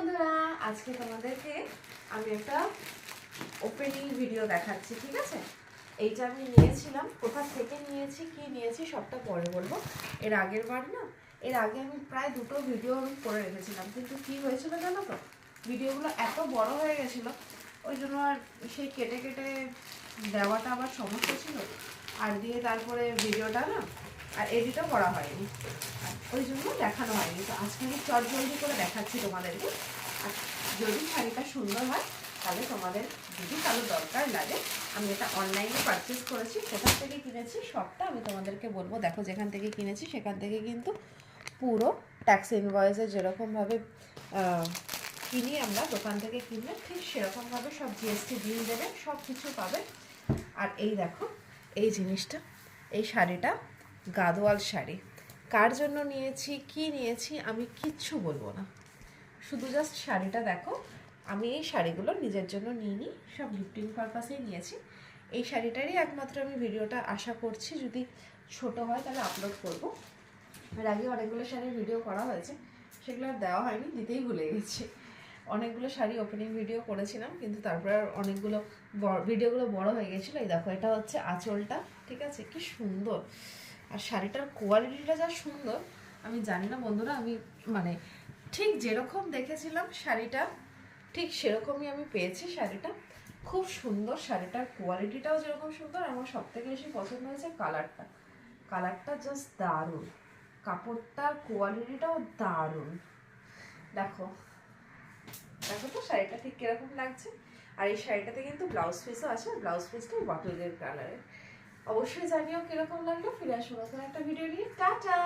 বন্ধুরা, আজকে তোমাদেরকে আমি একটা ওপেনিং ভিডিও দেখাচ্ছি, ঠিক আছে? এইটা আমি নিয়েছিলাম, কোথা থেকে নিয়েছি, কি নিয়েছি সবটা পরে বলবো। এর আগে আমি প্রায় দুটো ভিডিও আমি করে রেখেছিলাম, কিন্তু কি হয়েছিল জানো তো, ভিডিওগুলো এত বড় হয়ে গেছিল, ওই জন্য আর সেই কেটে কেটে দেওয়াটা আবার সমস্যা ছিল, আর দিয়ে তারপরে ভিডিওটা না আর এডিটও করা হয়নি, ওই জন্য দেখানো হয়নি। তো আজকে আমি চটজলদি করে দেখাচ্ছি তোমাদেরকে। আর যদি শাড়িটা সুন্দর হয় তাহলে তোমাদের যদি কারো দরকার লাগে, আমি এটা অনলাইনে পারচেস করেছি, কোথা থেকে কিনেছি সবটা আমি তোমাদেরকে বলবো। দেখো, যেখান থেকে কিনেছি সেখান থেকে কিন্তু পুরো ট্যাক্স ইনভয়েসে যেরকমভাবে কিনি আমরা দোকান থেকে কিনলে, ঠিক সেরকমভাবে সব জিএসটি বিল দেবে, সব কিছু পাবে। আর এই দেখো, এই জিনিসটা, এই শাড়িটা গাদোয়াল শাড়ি। কার জন্য নিয়েছি, কি নিয়েছি আমি কিচ্ছু বলবো না, শুধু জাস্ট শাড়িটা দেখো। আমি এই শাড়িগুলো নিজের জন্য নিইনি, সব গিফটিং পারপাসেই নিয়েছি। এই শাড়িটারই একমাত্র আমি ভিডিওটা আশা করছি যদি ছোট হয় তাহলে আপলোড করব। এর আগে অনেকগুলো শাড়ির ভিডিও করা হয়েছে, সেগুলো আর দেওয়া হয়নি, দিতেই ভুলে গেছি। অনেকগুলো শাড়ি ওপেনিং ভিডিও করেছিলাম, কিন্তু তারপর আর অনেকগুলো ভিডিওগুলো বড় হয়ে গেছিলো। এই দেখো, এটা হচ্ছে আঁচলটা, ঠিক আছে? কি সুন্দর, আর শাড়িটার কোয়ালিটিটা যা সুন্দর, আমি জানি না বন্ধুরা, আমি মানে ঠিক যেরকম দেখেছিলাম শাড়িটা ঠিক সেরকমই আমি পেয়েছি। শাড়িটা খুব সুন্দর, শাড়িটার কোয়ালিটিটাও যেরকম সুন্দর, আমার সব থেকে বেশি পছন্দ হয়েছে কালারটা জাস্ট দারুণ, কাপড়টার কোয়ালিটিটাও দারুণ। দেখো দেখো তো শাড়িটা ঠিক কিরকম লাগছে। আর এই শাড়িটাতে কিন্তু ব্লাউজ পিসও আছে, ব্লাউজ পিসটা বটল গ্রিন কালারের। অবশ্যই জানিও কিরকম লাগলো। ফিরে আসবো নতুন একটা ভিডিও নিয়ে। টাটা।